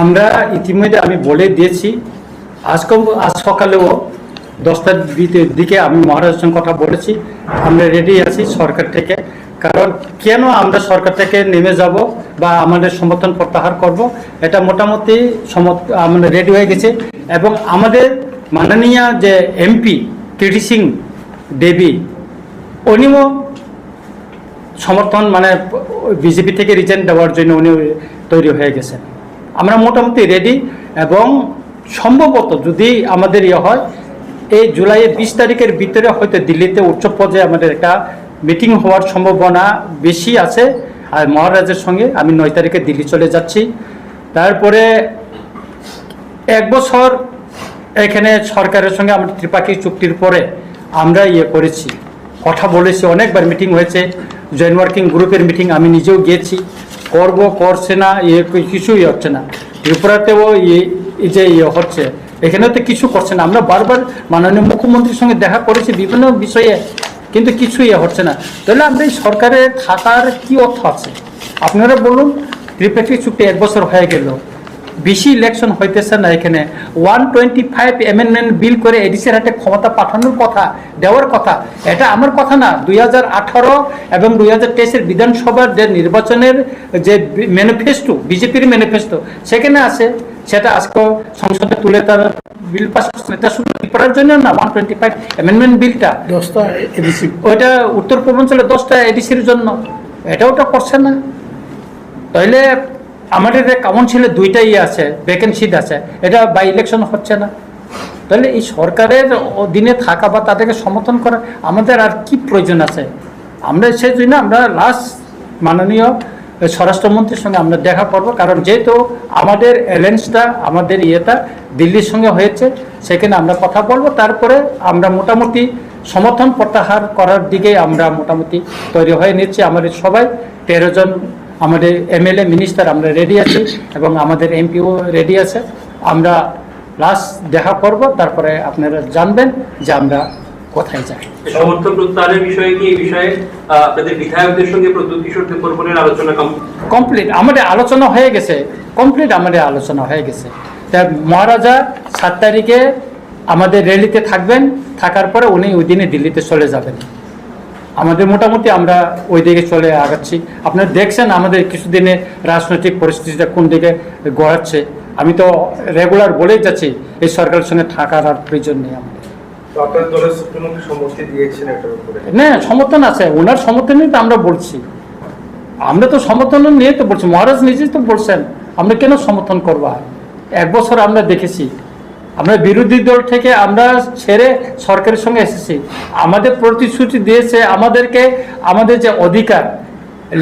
আমরা ইতিমধ্যে আমি বলে দিয়েছি, আজ সকালেও 10টার দিকে আমি মহারাজের সঙ্গে কথা বলেছি। আমরা রেডি আছি সরকার থেকে, কারণ কেন আমরা সরকার থেকে নেমে যাব বা আমাদের সমর্থন প্রত্যাহার করব, এটা মোটামুটি আমরা রেডি হয়ে গেছে। এবং আমাদের মাননীয় যে এমপি কীর্তি সিং দেবী, উনিও সমর্থন মানে বিজেপি থেকে রিজাইন দেওয়ার জন্য উনি তৈরি হয়ে গেছেন। আমরা মোটামুটি রেডি, এবং সম্ভবত যদি আমাদের হয় এই জুলাইয়ের 20 তারিখের ভিতরে হয়তো দিল্লিতে উচ্চ পর্যায়ে আমাদের একটা মিটিং হওয়ার সম্ভাবনা বেশি আছে। আর মহারাজের সঙ্গে আমি 9 তারিখে দিল্লি চলে যাচ্ছি। তারপরে 1 বছর এখানে সরকারের সঙ্গে আমাদের ত্রিপাক্ষিক চুক্তির পরে আমরা করেছি, কথা বলেছি, অনেকবার মিটিং হয়েছে, জয়েন্ট ওয়ার্কিং গ্রুপের মিটিং আমি নিজেও গিয়েছি। করছে না, কিছুই হচ্ছে না। ত্রিপুরাতেও যে হচ্ছে, এখানেও তো কিছু করছে না। আমরা বারবার মাননীয় মুখ্যমন্ত্রীর সঙ্গে দেখা করেছি বিভিন্ন বিষয়ে, কিন্তু কিছুই হচ্ছে না। তাহলে আমরা এই সরকারের থাকার কি অর্থ আছে আপনারা বলুন? ত্রিপাক্ষিক চুক্তি 1 বছর হয়ে গেল, বেশি ইলেকশন হইতেছে না। এখানে 125 অ্যামেন্ডমেন্ট বিল করে এডিসির হাতে ক্ষমতা পাঠানোর কথা, দেওয়ার কথা। এটা আমার কথা না, 2018 এবং 2023-এর বিধানসভার যে নির্বাচনের যে ম্যানিফেস্টো, বিজেপির ম্যানিফেস্টো, সেখানে আছে। সেটা আজকে সংসদে তুলে তার বিল পাস এটা শুধু করার জন্য না, 125 অ্যামেন্ডমেন্ট বিলটা 10টা এডিসি, ওইটা উত্তর পূর্বাঞ্চলে 10টা এডিসির জন্য, ওটা করছে না। তাইলে আমাদের কাউন্সিলে 2টাই আছে, ভ্যাকেন্সি আছে, এটা বাই ইলেকশন হচ্ছে না। তাহলে এই সরকারের অধীনে থাকা বা তাদেরকে সমর্থন করা আমাদের আর কি প্রয়োজন আছে? আমরা সেই জন্য আমরা লাস্ট মাননীয় স্বরাষ্ট্রমন্ত্রীর সঙ্গে আমরা দেখা করব, কারণ যেহেতু আমাদের অ্যালায়েন্সটা আমাদের দিল্লির সঙ্গে হয়েছে, সেখানে আমরা কথা বলবো। তারপরে আমরা মোটামুটি সমর্থন প্রত্যাহার করার দিকে আমরা মোটামুটি তৈরি হয়ে নিচ্ছি। আমাদের সবাই 13 জন আমাদের এমএলএ মিনিস্টার আমরা রেডি আছি, এবং আমাদের এমপিও রেডি আছে। আমরা লাস্ট দেখা করব, তারপরে আপনারা জানবেন যে আমরা কোথায় যাই। সমর্থন প্রত্যাহারের বিষয়ে কি এই বিষয়ে আপনাদের বিধায়কদের সঙ্গে প্রদ্যুৎ কিশোর দেববর্মনের আলোচনা কমপ্লিট? আমাদের আলোচনা হয়ে গেছে, কমপ্লিট আমাদের আলোচনা হয়ে গেছে। তাই মহারাজা 7 তারিখে আমাদের র্যালিতে থাকবেন, থাকার পরে উনি ওই দিনে দিল্লিতে চলে যাবেন। আমাদের মোটামুটি আমরা ওই দিকে চলে আগাচ্ছি। আপনারা দেখছেন আমাদের কিছুদিনে রাজনৈতিক পরিস্থিতিটা কোন দিকে গড়াচ্ছে। আমি তো রেগুলার বলেই যাচ্ছি এই সরকারের সঙ্গে থাকার আর প্রয়োজন নেই আমাদের। না, সমর্থন আছে, ওনার সমর্থন নিয়ে তো আমরা বলছি। আমরা তো সমর্থন নিয়ে তো বলছি, মহারাজ নিজেই তো বলছেন, আমরা কেন সমর্থন করবো? 1 বছর আমরা দেখেছি, আমরা বিরোধী দল থেকে আমরা ছেড়ে সরকারের সঙ্গে এসেছি। আমাদের প্রতিশ্রুতি দিয়েছে আমাদেরকে, আমাদের যে অধিকার,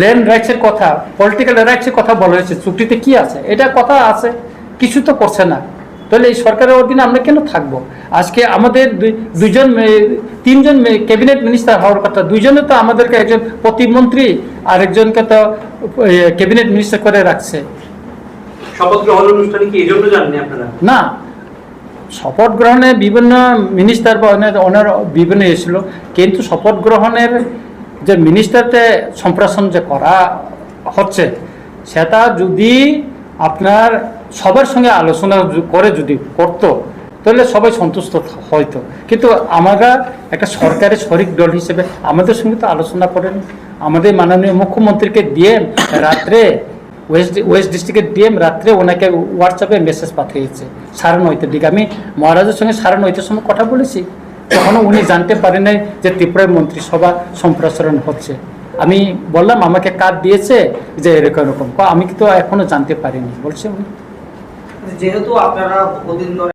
ল্যান্ড রাইটসের কথা, পলিটিক্যাল রাইটসের কথা বলা হয়েছে, চুক্তিতে কি আছে? এটা কথা আছে, কিছু তো করছে না। তাহলে এই সরকারের অধীনে আমরা কেন থাকবো? আজকে আমাদের 3জন ক্যাবিনেট মিনিস্টার হওয়ার কথা, 2জনে তো আমাদেরকে, একজন প্রতিমন্ত্রী আর একজনকে তো ক্যাবিনেট মিনিস্টার করে রাখছে। শপথ গ্রহণ অনুষ্ঠানে কি এই জন্য জানেন আপনারা? না, শপথ গ্রহণে বিভিন্ন মিনিস্টার বা ওনার বিভিন্ন এসেছিল, কিন্তু শপথ গ্রহণের যে মিনিস্টারতে সম্প্রসারণ যে করা হচ্ছে, সেটা যদি আপনার সবার সঙ্গে আলোচনা করে যদি করতো, তাহলে সবাই সন্তুষ্ট হয়তো। কিন্তু আমরা একটা সরকারের শরিক দল হিসেবে আমাদের সঙ্গে তো আলোচনা করেন। আমাদের মাননীয় মুখ্যমন্ত্রীকে দিয়ে রাত্রে ওয়েস্ট ডিস্ট্রিক্টের ডিএম রাত্রে ওনাকে হোয়াটসঅ্যাপে মেসেজ পাঠিয়েছে 9:30 দিকে। আমি মহারাজের সঙ্গে 9:30 সময় কথা বলেছি, তখনও উনি জানতে পারেন নাই যে ত্রিপুরায় মন্ত্রিসভা সম্প্রসারণ হচ্ছে। আমি বললাম আমাকে কার্ড দিয়েছে যে এরকম এরকম, আমি তো এখনো জানতে পারিনি বলছে উনি। যেহেতু আপনারা বহুদিন ধরে